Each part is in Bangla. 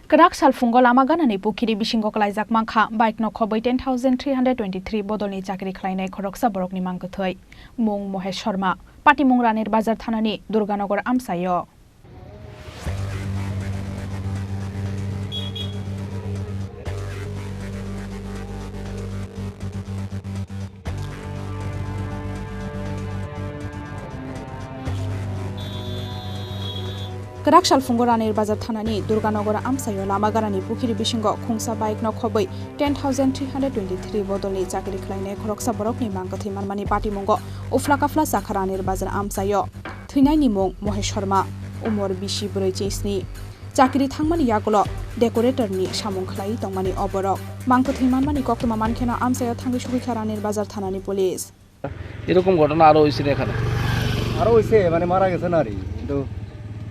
Kerak salfungo lama ganani Pukhiri bisingo Kwlaijak Mankha bike no khobai 10,323 Bodolni Chakiri Khlainai Khoroksa Borokni Mangkwthowi mung Mohesh Sharma Pati mung Ranir Bazar Thanani Durganagar Amsayo Kerak salfungo Ranir Bazar Thanani Durganagar Amsayo lama ganani Pukhiri bisingo khungsa bike no khobai 10,323 Bodolni Chakiri Khlainai Khoroksa Borokni Mangkwthowi manmani Pati mungo ufla kafla sakha Ranir Bazar Amsayo Khlainai mung Mohesh Sharma umor bisi broi chesni Chakiri thangmani yagulo decorator ni samung khlai tongmani oborok Mangkwthowi manmani koktoma mankhena Amsayo thangi sugikha Ranir Bazar Thanani police এরকম ঘটনা আরো হইছে এখানে আরো হইছে মানে মারা গেছে না রে কিন্তু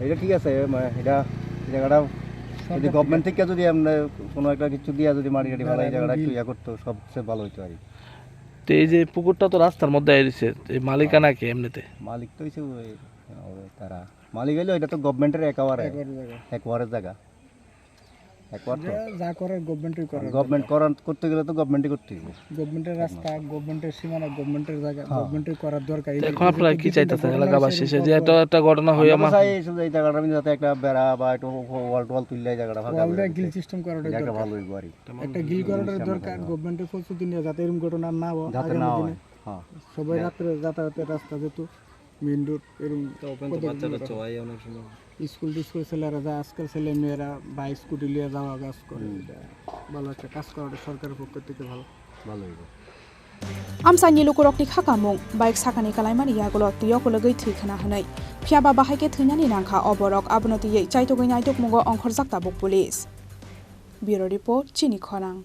এটা ঠিক আছে এটা জায়গাটা যদি গভর্নমেন্ট থেকে যদি আমরা কোনো একটা কিছু দিয়া যদি মাটি গাড়ি ভালো এই জায়গাটা একটু ইয়া করতো সবচেয়ে ভালো হইতো আর তো এই যে পুকুরটা তো রাস্তার মধ্যে আইছে এই মালিকানা কি এমনিতে মালিক তো হইছে তারা মালিক হইলো এটা তো গভর্নমেন্টের একবারের জায়গা একবার তো যা করে গভর্নমেন্টই করে গভর্নমেন্ট করতে গেলে তো গভর্নমেন্টই করতে হবে গভর্নমেন্টের রাস্তা গভর্নমেন্টের সীমানা গভর্নমেন্টের জায়গা গভর্নমেন্টই করার দরকার এখন আপনারা কি চাইতেছেন এলাকাবাসী যে একটা ঘটনা হই আমার চাই এই জায়গাটা আমি যাতে একটা বেড়া বা একটু ওয়াল তুললে এই জায়গাটা ভালো হবে গিল সিস্টেম করার দরকার ভালো হইব আর একটা গিল করার দরকার গভর্নমেন্টের প্রস্তুতি নিয়ে যাতে এরকম ঘটনা না হয় যাতে না হয় হ্যাঁ সবাই রাতে যাতায়াতের রাস্তা যেহেতু মেইন রোড এরকম ওপেন তো বাচ্চারা চড়াই অনেক সময় স্কুল ছেলেরা যায় আজকাল ছেলে মেয়েরা বাইক স্কুটি নিয়ে যাওয়া কাজ করে ভালো একটা কাজ করাটা সরকারের পক্ষ থেকে ভালো হইব Amsani lukurokni khakamung bike sakani kalaimani yagulo tiyokolo gei thikana hanai phiaba bahaike theinani nangkha oborok abunoti yei chaitogoi naitok mungo onkhorjak tabuk police Bureau Report Chini Khorang